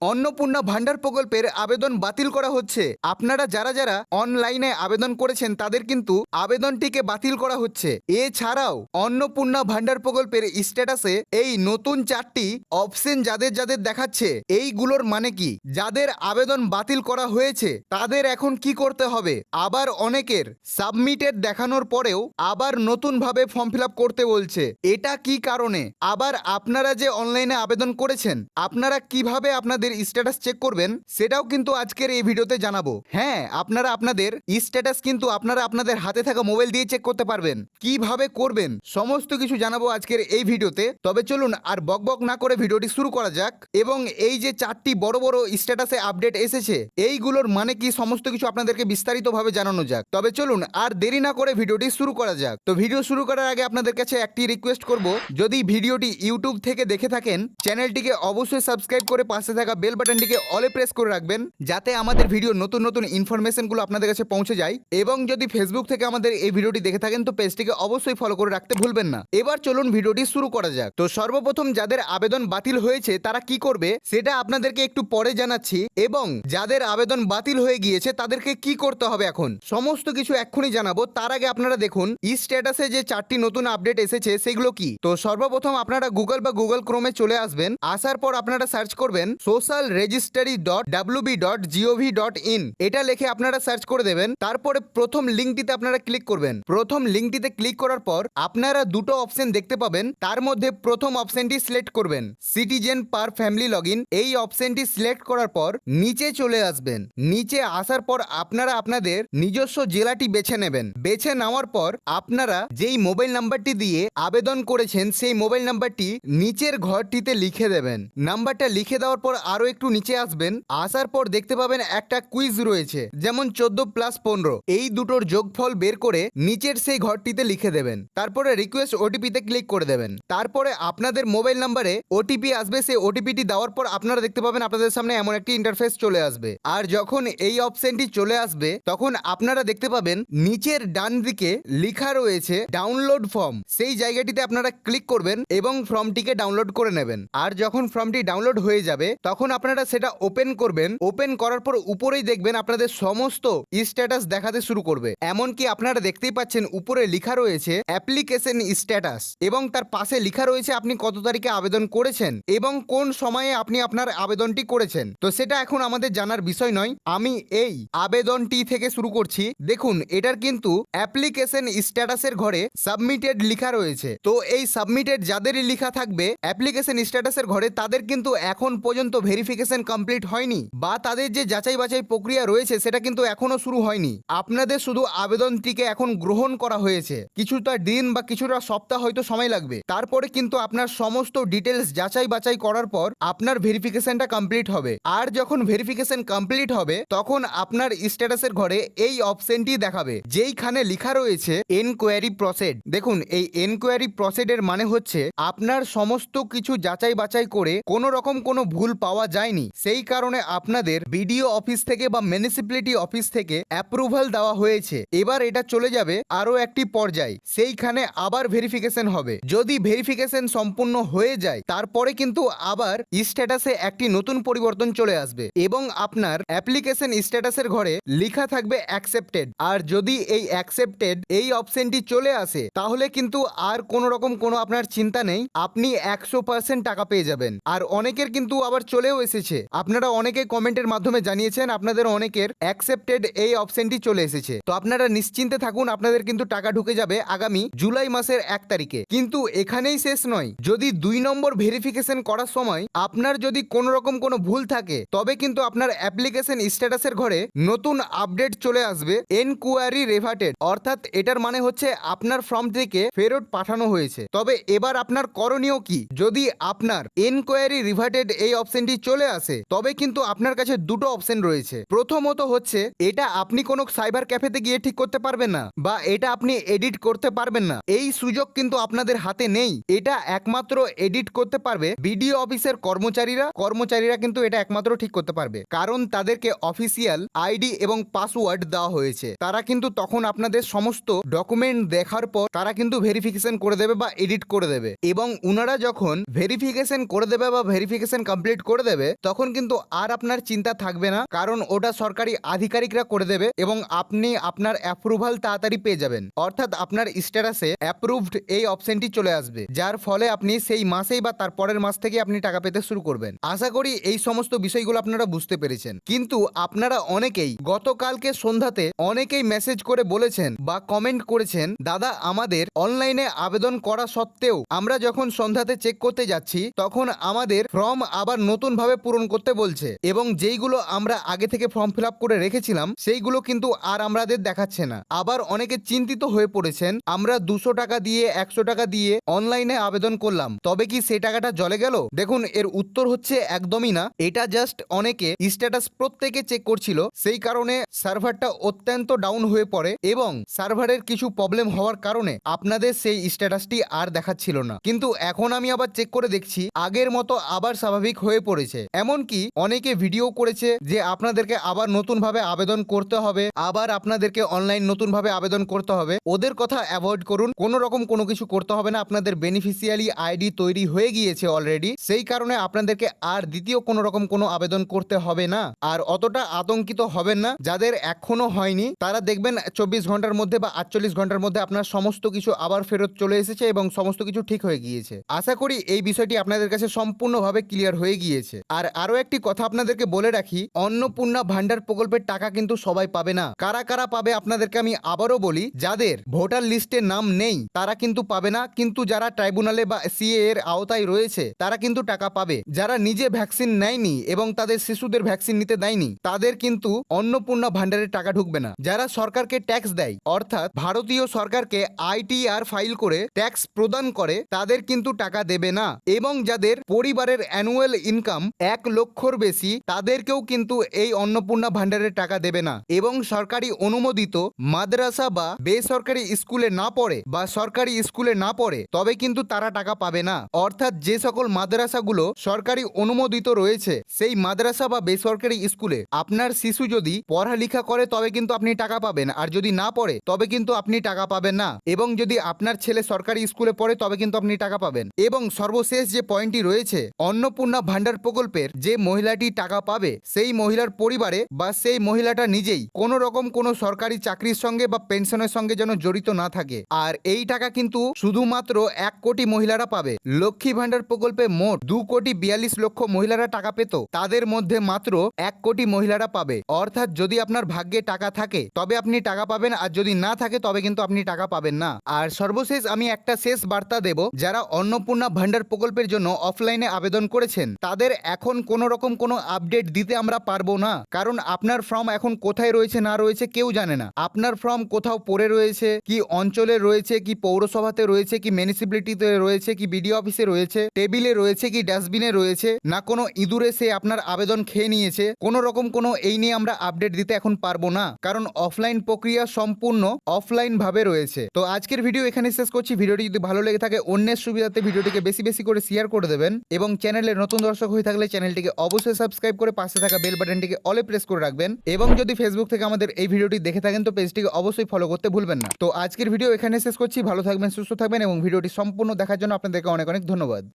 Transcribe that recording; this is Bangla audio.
অন্নপূর্ণা ভান্ডার প্রকল্পের আবেদন বাতিল করা হচ্ছে। আপনারা যারা যারা অনলাইনে আবেদন করেছেন তাদের কিন্তু আবেদনটিকে বাতিল করা হচ্ছে। এছাড়াও অন্নপূর্ণা ভান্ডার প্রকল্পের স্ট্যাটাসে এই নতুন 4টি অপশন যাদের যাদের দেখাচ্ছে, এইগুলোর মানে কি? যাদের আবেদন বাতিল করা হয়েছে তাদের এখন কি করতে হবে? আবার অনেকের সাবমিটেড দেখানোর পরেও আবার নতুনভাবে ফর্ম ফিল আপ করতে বলছে। এটা কি কারণে? আবার আপনারা যে অনলাইনে আবেদন করেছেন আপনারা কিভাবে আপনাদের স্ট্যাটাস চেক করবেন সেটাও কিন্তু আজকের এই ভিডিওতে জানাবো। হ্যাঁ, আপনারা আপনাদের স্ট্যাটাস কিন্তু আপনারা আপনাদের হাতে থাকা মোবাইল দিয়ে চেক করতে পারবেন। কিভাবে করবেন সমস্ত কিছু জানাবো আজকের এই ভিডিওতে। তবে চলুন আর বকবক না করে ভিডিওটি শুরু করা যাক। এবং এই যে 4টি বড় বড় স্ট্যাটাসে আপডেট এসেছে এইগুলোর মানে কি সমস্ত কিছু আপনাদেরকে বিস্তারিতভাবে জানানো যাক। তবে চলুন আর দেরি না করে ভিডিওটি শুরু করা যাক। তো ভিডিও শুরু করার আগে আপনাদের কাছে একটি রিকোয়েস্ট করব, যদি ভিডিওটি ইউটিউব থেকে দেখে থাকেন চ্যানেলটিকে অবশ্যই সাবস্ক্রাইব করে পাশে থাকা বেল বাটনটিকে অলে প্রেস করে রাখবেন, যাতে আমাদের ভিডিও নতুন নতুন ইনফরমেশনগুলো আপনাদের কাছে পৌঁছে যায়। এবং যদি ফেসবুক থেকে আমাদের এই ভিডিওটি দেখে থাকেন তো পেজটিকে অবশ্যই ফলো করে রাখতে ভুলবেন না। এবার চলুন ভিডিওটি শুরু করা যাক। তো সর্বপ্রথম যাদের আবেদন বাতিল হয়েছে তারা কি করবে সেটা আপনাদেরকে একটু পরে জানাচ্ছি, এবং যাদের আবেদন বাতিল হয়ে গিয়েছে তাদেরকে কি করতে হবে এখন সমস্ত কিছু এক্ষুনি জানাবো। তার আগে আপনারা দেখুন স্ট্যাটাসে যে 4টি নতুন আপডেট এসেছে সেগুলো কি। তো সর্বপ্রথম আপনারা গুগল বা গুগল ক্রোমে চলে আসবেন। আসার পর আপনারা সার্চ করবেন socialregistry.wb.gov.in, এটা লিখে আপনারা সার্চ করে দেবেন। তারপরে প্রথম লিঙ্কটিতে আপনারা ক্লিক করবেন। প্রথম লিঙ্কটিতে ক্লিক করার পর আপনারা দুটো অপশন দেখতে পাবেন। তার মধ্যে প্রথম অপশনটি সিলেক্ট করবেন, সিটিজেন পার ফ্যামিলি লগইন। এই অপশনটি সিলেক্ট করার পর নিচে চলে আসবেন। নিচে আসার পর আপনারা আপনাদের নিজস্ব জেলাটি বেছে নেবেন। বেছে নেওয়ার পর আপনারা যেই মোবাইল নাম্বারটি দিয়ে আবেদন করেছেন সেই মোবাইল নাম্বারটি নিচের ঘরটিতে লিখে দেবেন। নাম্বারটা লিখে দেওয়ার পর আরো একটু নিচে আসবেন। আসার পর দেখতে পাবেন একটা কুইজ রয়েছে, যেমন 14+15, এই দুটোর যোগফল বের করে নিচের সেই ঘরটিতে লিখে দেবেন। তারপরে রিকোয়েস্ট ওটিপিতে ক্লিক করে দেবেন। তারপরে আপনাদের মোবাইল নাম্বারে ওটিপি আসবে। সেই ওটিপিটি দেওয়ার পর আপনারা দেখতে পাবেন আপনাদের সামনে এমন একটি ইন্টারফেস চলে আসবে। আর যখন এই অপশনটি চলে আসবে তখন আপনারা দেখতে পাবেন নিচের ডান দিকে লেখা রয়েছে ডাউনলোড ফর্ম। সেই জায়গাটিতে আপনারা ক্লিক করবেন এবং ফর্মটিকে ডাউনলোড করে নেবেন। আর যখন ফর্মটি ডাউনলোড হয়ে যাবে তখন আপনারা সেটা ওপেন করবেন। ওপেন করার পর উপরেই দেখবেন আপনাদের সমস্ত স্ট্যাটাস দেখাতে শুরু করবে। এমনকি আপনারা দেখতেই পাচ্ছেন উপরে লেখা রয়েছে অ্যাপ্লিকেশন স্ট্যাটাস, এবং তার পাশে লেখা রয়েছে আপনি কত তারিখে আবেদন করেছেন এবং কোন সময়ে আপনি আপনার আবেদনটি করেছেন। তো সেটা এখন আমাদের জানার বিষয় নয়। আমি এই আবেদনটি থেকে শুরু করছি। দেখুন এটার কিন্তু অ্যাপ্লিকেশন স্ট্যাটাসের ঘরে সাবমিটেড লেখা রয়েছে। তো এই সাবমিটেড যাদেরই লেখা থাকবে অ্যাপ্লিকেশন স্ট্যাটাসের ঘরে তাদের কিন্তু এখন পর্যন্ত ভেরিফিকেশন কমপ্লিট হয়নি, বা তাদের যে যাচাই বাছাই প্রক্রিয়া রয়েছে সেটা কিন্তু এখনো শুরু হয়নি। আপনাদের শুধু আবেদনটিকে এখন গ্রহণ করা হয়েছে। কিছুটা দিন বা কিছুটা সপ্তাহ হয়তো সময় লাগবে। তারপরে কিন্তু আপনার সমস্ত ডিটেলস যাচাই বাছাই করার পর আপনার ভেরিফিকেশনটা কমপ্লিট হবে। আর যখন ভেরিফিকেশন কমপ্লিট হবে তখন আপনার স্ট্যাটাসের ঘরে এই অপশনটি দেখাবে যেইখানে লেখা রয়েছে এনকোয়ারি প্রসেড। দেখুন এই এনকোয়ারি প্রসেডের মানে হচ্ছে আপনার সমস্ত কিছু যাচাই বাছাই করে কোনো রকম কোনো ভুল পাওয়া যায়নি, সেই কারণে আপনাদের বিডিও অফিস থেকে বা মিউনিসিপ্যালিটি অফিস থেকে অ্যাপ্রুভাল দেওয়া হয়েছে। এবার এটা চলে যাবে আরো একটি পর্যায়, সেইখানে আবার ভেরিফিকেশন হবে। যদি ভেরিফিকেশন সম্পূর্ণ হয়ে যায় তারপরে কিন্তু আবার স্ট্যাটাসে একটি নতুন পরিবর্তন চলে আসবে এবং আপনার অ্যাপ্লিকেশন স্ট্যাটাসের ঘরে লেখা থাকবে অ্যাকসেপ্টেড। আর যদি এই অ্যাকসেপ্টেড এই অপশনটি চলে আসে তাহলে কিন্তু আর কোনো রকম কোনো আপনার চিন্তা নেই, আপনি 100% টাকা পেয়ে যাবেন। আর অনেকের কিন্তু আবার চলেও এসেছে। আপনারা অনেকে কমেন্টের মাধ্যমে জানিয়েছেন আপনাদের অনেকের অ্যাকসেপ্টেড এই অপশনটি চলে এসেছে। তো আপনারা নিশ্চিন্তে থাকুন, আপনাদের কিন্তু টাকা ঢুকে যাবে আগামী জুলাই মাসের 1 তারিখে। কিন্তু এখানেই শেষ নয়, যদি 2 নম্বর ভেরিফিকেশন করার সময় আপনার যদি কোনো রকম কোনো ভুল থাকে তবে কিন্তু আপনার অ্যাপ্লিকেশন স্ট্যাটাসের ঘরে নতুন আপডেট চলে আসবে এনকোয়ারি রিভার্টেড। অর্থাৎ এটার মানে হচ্ছে আপনার ফর্ম থেকে ফেরত পাঠানো হয়েছে। তবে এবার আপনার করণীয় কি? যদি আপনার এনকোয়ারি রিভার্টেড এই অপশনটি চলে আসে তবে কিন্তু আপনার কাছে দুটো অপশন রয়েছে। প্রথমত হচ্ছে এটা আপনি কোনো সাইবার ক্যাফেতে গিয়ে ঠিক করতে পারবেন না, বা এটা আপনি এডিট করতে পারবেন না। এই সুযোগ কিন্তু আপনাদের হাতে নেই। এটা একমাত্র এডিট করতে পারবে বিডিও অফিসের কর্মচারীরা কিন্তু এটা একমাত্র ঠিক করতে পারবে, কারণ তাদেরকে অফিসিয়াল আইডি এবং পাসওয়ার্ড দেওয়া হয়েছে। তারা কিন্তু তখন আপনাদের সমস্ত ডকুমেন্ট দেখার পর তারা কিন্তু ভেরিফিকেশন করে দেবে বা এডিট করে দেবে, এবং উনারা যখন ভেরিফিকেশন করে দেবে বা ভেরিফিকেশন কমপ্লিট করে দেবে তখন কিন্তু আর আপনার চিন্তা থাকবে না, কারণ ওটা সরকারি আধিকারিকরা করে দেবে এবং আপনি আপনার অ্যাপ্রুভাল তাড়াতাড়ি পেয়ে যাবেন। অর্থাৎ আপনার স্ট্যাটাসে অ্যাপ্রুভড এই অপশনটি চলে আসবে, যার ফলে আপনি সেই মাসেই বা তার পরের মাস থেকে আপনি টাকা পেতে শুরু করবেন। আশা করি এই সমস্ত বিষয়গুলো আপনারা বুঝতে পেরেছেন। কিন্তু আপনারা অনেকেই গতকালকে সন্ধ্যাতে অনেকেই মেসেজ করে বলেছেন বা কমেন্ট করেছেন, দাদা আমাদের অনলাইনে আবেদন করা সত্ত্বেও আমরা যখন সন্ধ্যাতে চেক করতে যাচ্ছি তখন আমাদের ফর্ম আবার নতুন ভাবে পূরণ করতে বলছে এবং যেইগুলো আমরা আগে থেকে ফর্ম ফিল আপ করে রেখেছিলাম সেইগুলো কিন্তু আর আমাদের দেখাচ্ছে না। আবার অনেকে চিন্তিত হয়ে পড়েছেন, আমরা 200 টাকা দিয়ে 100 টাকা দিয়ে অনলাইনে আবেদন করলাম, তবে কি সেই টাকাটা জলে গেল? দেখুন, এর উত্তর হচ্ছে একদমই না। এটা জাস্ট অনেকে স্ট্যাটাস প্রত্যেকে চেক করছিল, সেই কারণে সার্ভারটা অত্যন্ত ডাউন হয়ে পড়ে এবং সার্ভারের কিছু প্রবলেম হওয়ার কারণে আপনাদের সেই স্ট্যাটাসটি আর দেখাচ্ছিল না। কিন্তু এখন আমি আবার চেক করে দেখছি আগের মতো আবার স্বাভাবিক হয়ে পড়েছে। এমনকি অনেকে ভিডিও করেছে যে আপনাদেরকে আবার নতুনভাবে আবেদন করতে হবে, আবার আপনাদেরকে অনলাইন নতুনভাবে আবেদন করতে হবে। ওদের কথা অ্যাভয়েড করুন, কোনো রকম কোনো কিছু করতে হবে না। আপনাদের বেনিফিশিয়ারি আইডি তৈরি হয়ে গিয়েছে অলরেডি, সেই কারণে আপনাদেরকে আর দ্বিতীয় কোনো রকম কোনো আবেদন করতে হবে না। আর অতটা আতঙ্কিত হবেন না। যাদের এখনো হয়নি তারা দেখবেন 24 ঘন্টার মধ্যে বা 48 ঘন্টার মধ্যে আপনার সমস্ত কিছু আবার ফেরত চলে এসেছে এবং সমস্ত কিছু ঠিক হয়ে গিয়েছে। আশা করি এই বিষয়টি আপনাদের কাছে সম্পূর্ণভাবে ক্লিয়ার হয়ে গিয়েছে। আর আরো একটি কথা আপনাদেরকে বলে রাখি, অন্নপূর্ণা ভান্ডার প্রকল্পের টাকা কিন্তু সবাই পাবে না। কারা কারা পাবে আপনাদেরকে আমি আবারও বলি, যাদের ভোটার লিস্টে নাম নেই তারা কিন্তু পাবে না, কিন্তু যারা ট্রাইব্যুনালে বা সিএ এর আওতায় রয়েছে তারা কিন্তু টাকা পাবে। যারা নিজে ভ্যাকসিন নেয়নি এবং তাদের শিশুদের ভ্যাকসিন নিতে দেয়নি তাদের কিন্তু অন্নপূর্ণা ভান্ডারের টাকা ঢুকবে না। যারা সরকারকে ট্যাক্স দেয়, অর্থাৎ ভারতীয় সরকারকে আইটিআর ফাইল করে ট্যাক্স প্রদান করে, তাদের কিন্তু টাকা দেবে না। এবং যাদের পরিবারের অ্যানুয়াল ইনকাম 1 লক্ষর বেশি তাদেরকেও কিন্তু এই অন্নপূর্ণা ভান্ডারের টাকা দেবে না। এবং সরকারি অনুমোদিত মাদ্রাসা বা বেসরকারি স্কুলে না পড়ে বা সরকারি স্কুলে না পড়ে তবে কিন্তু তারা টাকা পাবে না। অর্থাৎ যে সকল মাদ্রাসাগুলো সরকারি অনুমোদিত রয়েছে সেই মাদ্রাসা বা বেসরকারি স্কুলে আপনার শিশু যদি পড়ালেখা করে তবে কিন্তু আপনি টাকা পাবেন, আর যদি না পড়ে তবে কিন্তু আপনি টাকা পাবেন না। এবং যদি আপনার ছেলে সরকারি স্কুলে পড়ে তবে কিন্তু আপনি টাকা পাবেন। এবং সর্বশেষ যে পয়েন্টটি রয়েছে, অন্নপূর্ণা ভান্ডার প্রকল্পের যে মহিলাটি টাকা পাবে সেই মহিলার পরিবারে বা সেই মহিলাটা নিজেই কোনো রকম কোনো সরকারি চাকরির সঙ্গে বা পেনশনের সঙ্গে যেন জড়িত না থাকে। আর এই টাকা কিন্তু শুধুমাত্র 1 কোটি মহিলারা পাবে। লক্ষ্মী ভান্ডার প্রকল্পে মোট 2,42,00,000 মহিলারা টাকা পেত, তাদের মধ্যে মাত্র 1 কোটি মহিলারা পাবে। অর্থাৎ যদি আপনার ভাগ্যে টাকা থাকে তবে আপনি টাকা পাবেন, আর যদি না থাকে তবে কিন্তু আপনি টাকা পাবেন না। আর সর্বশেষ আমি একটা শেষ বার্তা দেব, যারা অন্নপূর্ণা ভান্ডার প্রকল্পের জন্য অফলাইনে আবেদন করেছেন তাদের এখন কোনো রকম কোনো আপডেট দিতে আমরা পারবো না, কারণ আপনার ফর্ম এখন কোথায় রয়েছে না রয়েছে কেউ জানে না। আপনার ফর্ম কোথাও পড়ে রয়েছে, কি অঞ্চলে রয়েছে, কি পৌরসভাতে রয়েছে, কি মিউনিসিপ্যালিটিতে রয়েছে, কি বিডিও অফিসে রয়েছে, টেবিলে রয়েছে, কি ডাস্টবিনে রয়েছে, না কোনো ইঁদুরে সে আপনার আবেদন খেয়ে নিয়েছে, কোনো রকম কোনো এই নিয়ে আমরা আপডেট দিতে এখন পারবো না, কারণ অফলাইন প্রক্রিয়া সম্পূর্ণ অফলাইন ভাবে রয়েছে। তো আজকের ভিডিও এখানে শেষ করছি। ভিডিওটি যদি ভালো লেগে থাকে অন্যের সুবিধাতে ভিডিওটিকে বেশি বেশি করে শেয়ার করে দেবেন এবং চ্যানেলের নতুন দর্শক হয়ে থাকলে চ্যানেলটিকে অবশ্যই সাবস্ক্রাইব করে পাশে থাকা বেল বাটনটিকে অলে প্রেস করে রাখবেন। এবং যদি ফেসবুক থেকে আমাদের এই ভিডিওটি দেখে থাকেন তো পেজটিকে অবশ্যই ফলো করতে ভুলবেন না। তো আজকের ভিডিও এখানে শেষ করছি। ভালো থাকবেন, সুস্থ থাকবেন এবং ভিডিওটি সম্পূর্ণ দেখার জন্য আপনাদেরকে অনেক অনেক ধন্যবাদ।